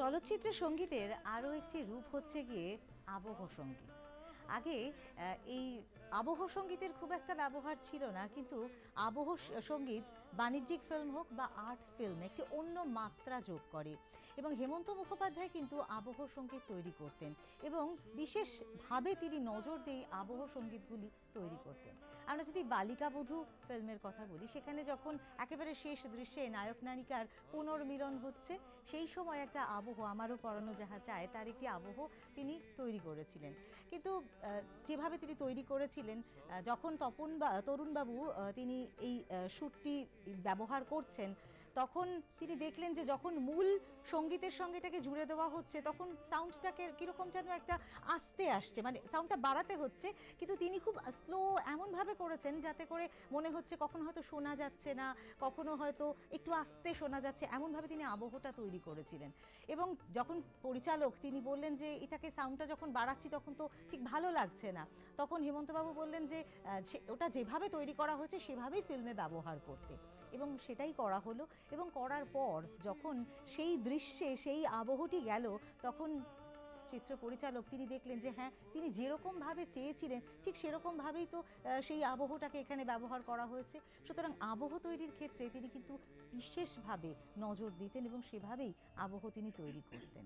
চলচ্চিত্রে সঙ্গীতের আরও একটি রূপ হচ্ছে গিয়ে আবহ সঙ্গীত। আগে এই আবহ সঙ্গীতের খুব একটা ব্যবহার ছিল না, কিন্তু আবহ সঙ্গীত বাণিজ্যিক ফিল্ম হোক বা আর্ট ফিল্ম একটি অন্য মাত্রা যোগ করে। এবং হেমন্ত মুখোপাধ্যায় কিন্তু আবহ সঙ্গীত তৈরি করতেন এবং বিশেষভাবে তিনি নজর দিয়ে আবহ সঙ্গীতগুলি তৈরি করতেন। আমরা যদি বালিকা বধূ ফিল্মের কথা বলি, সেখানে যখন একেবারে শেষ দৃশ্যে নায়ক নায়িকার পুনর্মিলন হচ্ছে, সেই সময় একটা আবহ, আমারও পরানো যাহা চায়, তার একটি আবহ তিনি তৈরি করেছিলেন। কিন্তু যেভাবে তিনি তৈরি করেছিলেন, যখন তরুণবাবু তিনি এই সুরটি ব্যবহার করছেন, তখন তিনি দেখলেন যে যখন মূল সঙ্গীতের সঙ্গে এটাকে জুড়ে দেওয়া হচ্ছে, তখন সাউন্ডটাকে কীরকম যেন একটা আস্তে আসছে, মানে সাউন্ডটা বাড়াতে হচ্ছে, কিন্তু তিনি খুব স্লো এমনভাবে করেছেন যাতে করে মনে হচ্ছে কখনো হয়তো শোনা যাচ্ছে না, কখনো হয়তো একটু আস্তে শোনা যাচ্ছে, এমনভাবে তিনি আবহটা তৈরি করেছিলেন। এবং যখন পরিচালক তিনি বললেন যে এটাকে সাউন্ডটা যখন বাড়াচ্ছি তখন তো ঠিক ভালো লাগছে না, তখন হেমন্তবাবু বললেন যে ওটা যেভাবে তৈরি করা হয়েছে সেভাবেই ফিল্মে ব্যবহার করতে, এবং সেটাই করা হলো। এবং করার পর যখন সেই দৃশ্যে সেই আবহটি গেল, তখন চিত্র পরিচালক তিনি দেখলেন যে হ্যাঁ, তিনি যেরকমভাবে চেয়েছিলেন ঠিক সেরকমভাবেই তো সেই আবহটাকে এখানে ব্যবহার করা হয়েছে। সুতরাং আবহ তৈরির ক্ষেত্রে তিনি কিন্তু বিশেষভাবে নজর দিতেন এবং সেভাবেই আবহ তিনি তৈরি করতেন।